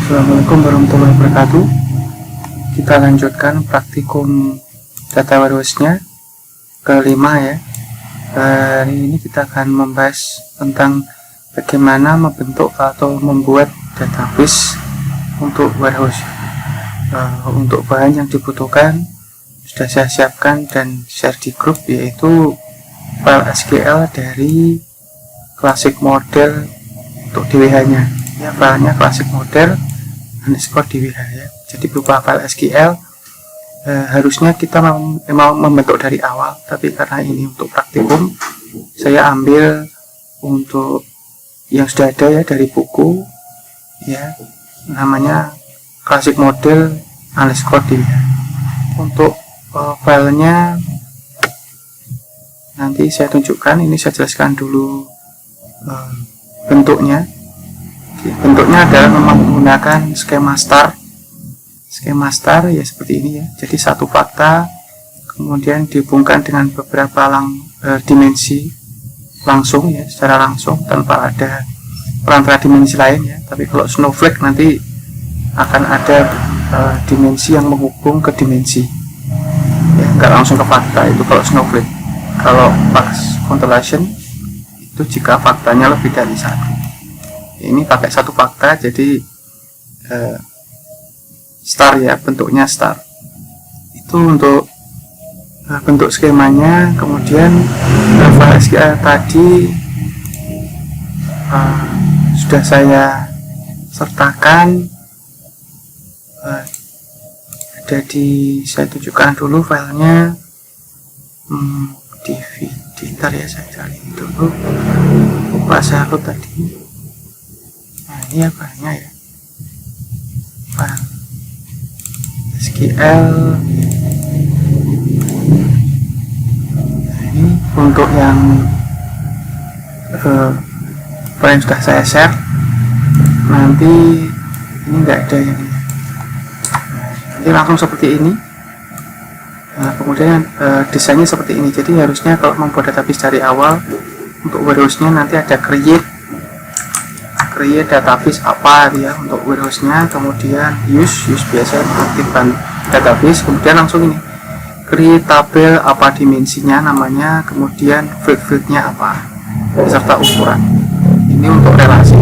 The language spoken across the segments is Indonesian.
Assalamualaikum warahmatullahi wabarakatuh. Kita lanjutkan praktikum data warehouse-nya kelima ya. Hari ini kita akan membahas tentang bagaimana membentuk atau membuat database untuk warehouse. Untuk bahan yang dibutuhkan sudah saya siapkan dan share di grup, yaitu file SQL dari classic model untuk DWH-nya. Ya, filenya classic model _DWH ya. Jadi berupa file SQL. Harusnya kita mau membentuk dari awal, tapi karena ini untuk praktikum, saya ambil untuk yang sudah ada ya dari buku ya, namanya classic model _DWH. Untuk filenya nanti saya tunjukkan. Ini saya jelaskan dulu bentuknya. Bentuknya adalah menggunakan skema star. Skema star ya seperti ini ya. Jadi satu fakta kemudian dihubungkan dengan beberapa dimensi langsung ya, secara langsung tanpa ada perantara dimensi lain ya. Tapi kalau snowflake nanti akan ada dimensi yang menghubung ke dimensi ya, nggak langsung ke fakta itu kalau snowflake. Kalau pas constellation itu jika faktanya lebih dari satu. Ini pakai satu fakta, jadi star ya, bentuknya star. Itu untuk bentuk skemanya. Kemudian file SQL tadi sudah saya sertakan. Saya tunjukkan dulu filenya. DVD, ntar ya saya cari dulu. Lupa saya upload tadi. Nah, ini apanya ya, file SQL. Nah, ini untuk yang file yang sudah saya share. Nanti ini enggak ada yang ini langsung seperti ini. Nah, kemudian desainnya seperti ini. Jadi harusnya kalau membuat database dari awal, untuk warehouse-nya nanti ada create database apa ya untuk warehouse-nya, kemudian use biasa aktifkan database, kemudian langsung ini create tabel apa dimensinya namanya, kemudian field-nya apa beserta ukuran. Ini untuk relasi.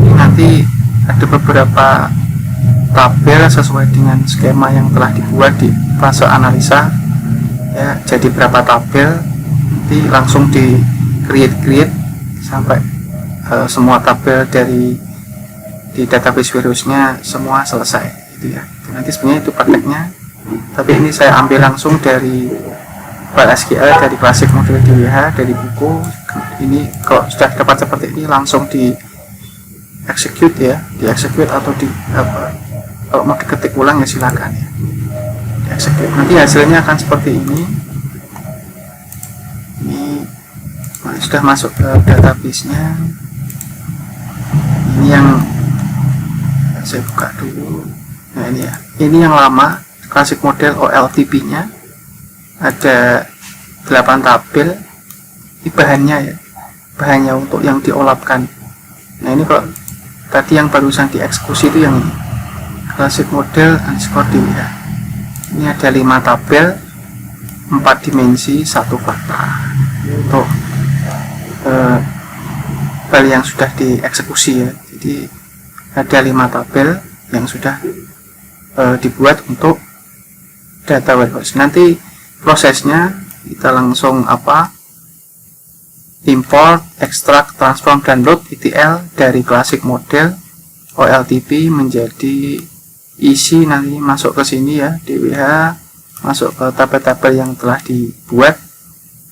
Ini nanti ada beberapa tabel sesuai dengan skema yang telah dibuat di fase analisa ya. Jadi berapa tabel, nanti langsung di create sampai semua tabel di database warehouse-nya semua selesai gitu ya. Nanti sebenarnya itu prakteknya, tapi ini saya ambil langsung dari file SQL dari classic model DWH dari buku. Ini kalau sudah dapat seperti ini langsung di execute ya, atau kalau mau diketik ulang ya silakan ya, di execute. Nanti hasilnya akan seperti ini. Ini sudah masuk ke database-nya. Ini yang saya buka dulu. Nah, ini ya, ini yang lama, classic model OLTP-nya ada 8 tabel. Ini bahannya ya, bahannya untuk yang diolapkan. Nah, ini kalau tadi yang barusan dieksekusi itu yang ini, classic model _DWH. Ini ada 5 tabel, 4 dimensi, 1 fakta. Untuk file yang sudah dieksekusi ya. Jadi ada 5 tabel yang sudah dibuat untuk data warehouse. Nanti prosesnya kita langsung import, extract, transform, dan load ETL dari classic model OLTP menjadi isi, nanti masuk ke sini ya, DWH, masuk ke tabel-tabel yang telah dibuat.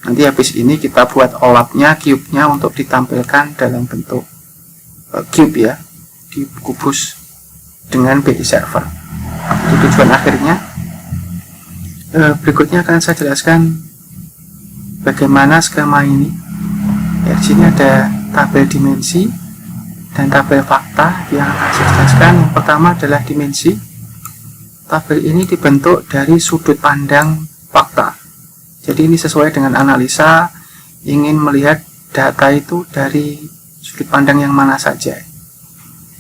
Nanti habis ini kita buat olapnya, cube-nya untuk ditampilkan dalam bentuk cube ya, di kubus dengan BI server. Itu tujuan akhirnya. Berikutnya akan saya jelaskan bagaimana skema ini. Ya, di sini ada tabel dimensi dan tabel fakta yang akan saya jelaskan. Yang pertama adalah dimensi. Tabel ini dibentuk dari sudut pandang fakta. Jadi ini sesuai dengan analisa, ingin melihat data itu dari sudut pandang yang mana saja.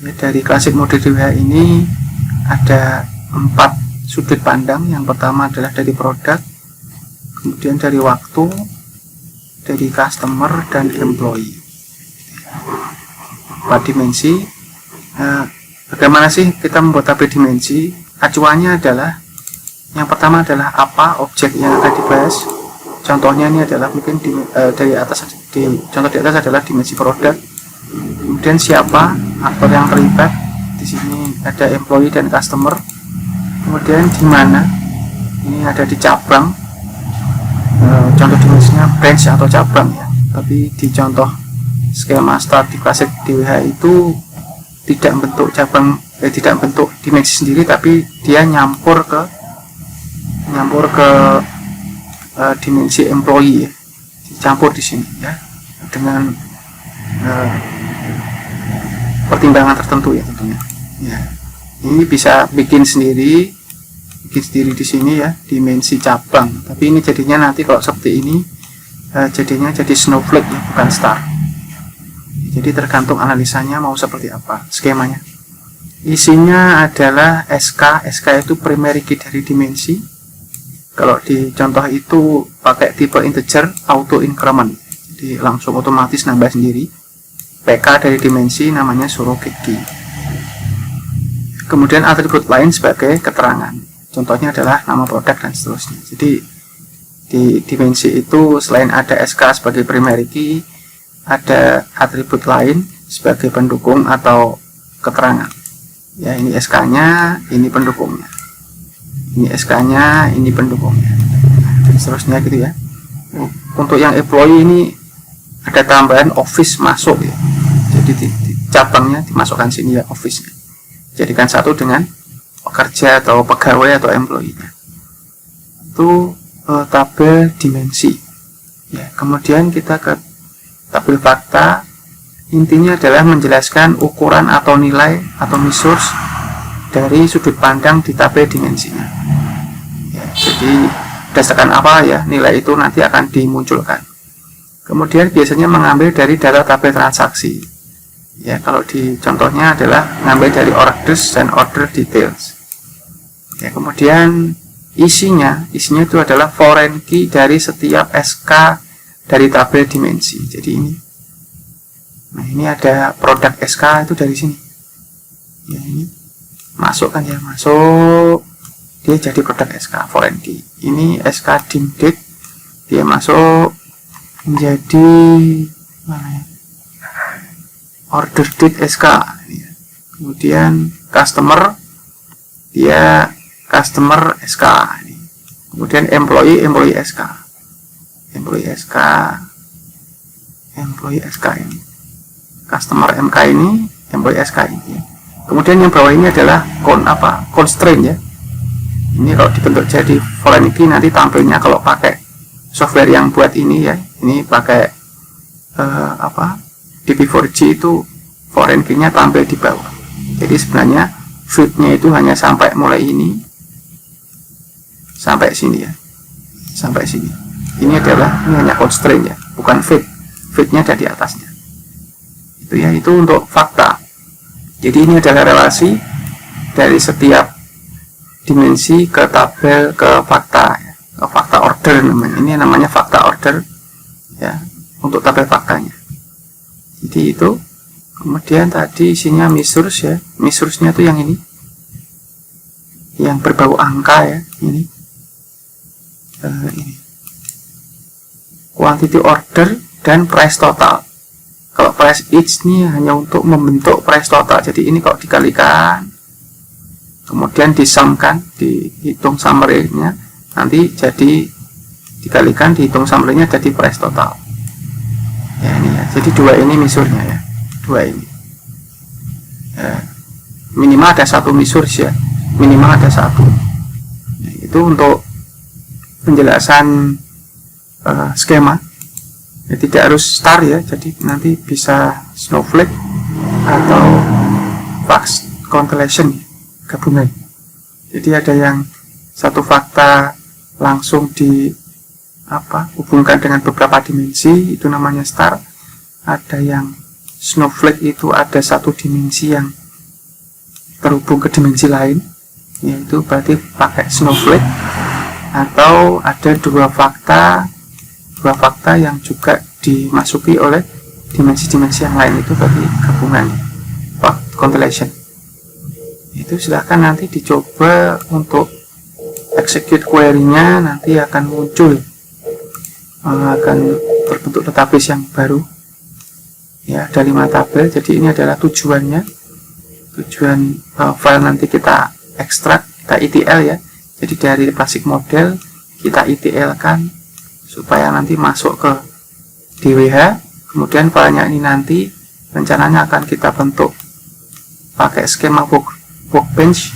Ya, dari klasik mode DWH ini ada 4 sudut pandang. Yang pertama adalah dari produk, kemudian dari waktu, dari customer, dan employee. 4 dimensi. Bagaimana sih kita membuat tabel dimensi? Acuannya adalah yang pertama adalah apa objek yang akan dibahas. Contohnya ini adalah mungkin dari atas, contoh di atas adalah dimensi produk. Kemudian siapa aktor yang terlibat, di sini ada employee dan customer. Kemudian di mana, ini ada di cabang, contoh dimensinya branch atau cabang ya. Tapi di contoh skema start di klasik DWH itu tidak bentuk cabang, tidak bentuk dimensi sendiri, tapi dia nyampur ke dimensi employee ya, dicampur di sini ya, dengan pertimbangan tertentu ya tentunya. Ya, ini bisa bikin sendiri di sini ya, dimensi cabang. Tapi ini jadinya nanti kalau seperti ini jadinya jadi snowflake ya, bukan star. Jadi tergantung analisanya mau seperti apa skemanya. Isinya adalah SK. SK itu primary key dari dimensi. Kalau di contoh itu pakai tipe integer auto increment, jadi langsung otomatis nambah sendiri. PK dari dimensi namanya surrogate key. Kemudian atribut lain sebagai keterangan, contohnya adalah nama produk dan seterusnya. Jadi di dimensi itu selain ada SK sebagai primary key, ada atribut lain sebagai pendukung atau keterangan. Ya, ini SK-nya, ini pendukungnya. Ini SK-nya, ini pendukungnya, dan seterusnya gitu ya. Untuk yang employee ini ada tambahan office masuk ya. Jadi di cabangnya dimasukkan sini ya, office-nya. Jadikan satu dengan pekerja atau pegawai atau employee-nya. Itu tabel dimensi. Ya, kemudian kita ke tabel fakta. Intinya adalah menjelaskan ukuran atau nilai atau measures dari sudut pandang di tabel dimensinya. Ya, jadi berdasarkan apa ya nilai itu nanti akan dimunculkan. Kemudian biasanya mengambil dari data tabel transaksi. Ya, kalau di contohnya adalah mengambil dari orders dan order details. Ya, kemudian isinya itu adalah foreign key dari setiap SK dari tabel dimensi. Jadi ini. Nah, ini ada produk SK itu dari sini. Ya, ini masuk kan ya, masuk, dia jadi produk SK foreign key. Ini SK dim date, dia masuk menjadi mana ya, order date SK ya. Kemudian customer, dia customer SK ini. Kemudian employee SK, employee SK ini, customer MK ini, employee SK ini. Kemudian yang bawah ini adalah constraint ya. Ini kalau dibentuk jadi foreign key nanti tampilnya kalau pakai software yang buat ini ya. Ini pakai DB4G itu foreign key-nya tampil di bawah. Jadi sebenarnya fit-nya itu hanya sampai mulai ini sampai sini ya. Sampai sini. Ini hanya constraint ya, bukan fit. Fit-nya ada di atasnya. Itu ya, itu untuk fakta. Jadi ini adalah relasi dari setiap dimensi ke tabel ke fakta ya. Ke fakta order namanya. Ini namanya fakta order ya, untuk tabel faktanya. Jadi itu. Kemudian tadi isinya measures ya. Measuresnya itu yang ini, yang berbau angka ya, ini quantity order dan price total. Kalau price each ini hanya untuk membentuk price total. Jadi ini kalau dikalikan, kemudian disamkan, dihitung summary-nya, nanti jadi dikalikan, dihitung summary-nya jadi price total. Ya ini ya. Jadi dua ini measure-nya ya. Dua ini. Ya, minimal ada satu measure ya. Minimal ada satu. Nah, itu untuk penjelasan skema. Ya, tidak harus star ya, jadi nanti bisa snowflake atau fax constellation gabungan. Jadi ada yang satu fakta langsung hubungkan dengan beberapa dimensi, itu namanya star. Ada yang snowflake itu ada satu dimensi yang terhubung ke dimensi lain, yaitu berarti pakai snowflake, atau ada dua fakta yang juga dimasuki oleh dimensi-dimensi yang lain, itu berarti gabungannya, constellation. Itu silahkan nanti dicoba untuk execute query-nya, nanti akan muncul, akan terbentuk database yang baru ya, ada 5 tabel. Jadi ini adalah tujuan file nanti kita ekstrak, kita ETL ya. Jadi dari basic model kita ETL kan supaya nanti masuk ke DWH. Kemudian filenya ini nanti rencananya akan kita bentuk pakai skema workbench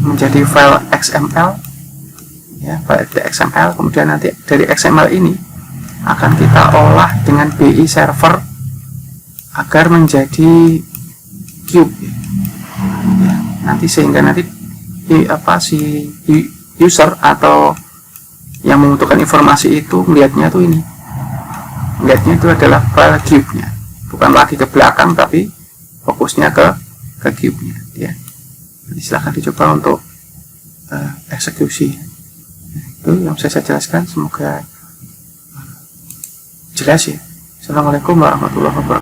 menjadi file XML ya, file XML. Kemudian nanti dari XML ini akan kita olah dengan BI server agar menjadi cube ya. Nanti sehingga nanti si user atau yang membutuhkan informasi itu melihatnya tuh ini, melihatnya itu adalah file cube-nya, bukan lagi ke belakang tapi fokusnya ke cube-nya ya. Jadi silahkan dicoba untuk eksekusi. Itu yang saya jelaskan, semoga jelas ya. Assalamualaikum warahmatullahi wabarakatuh.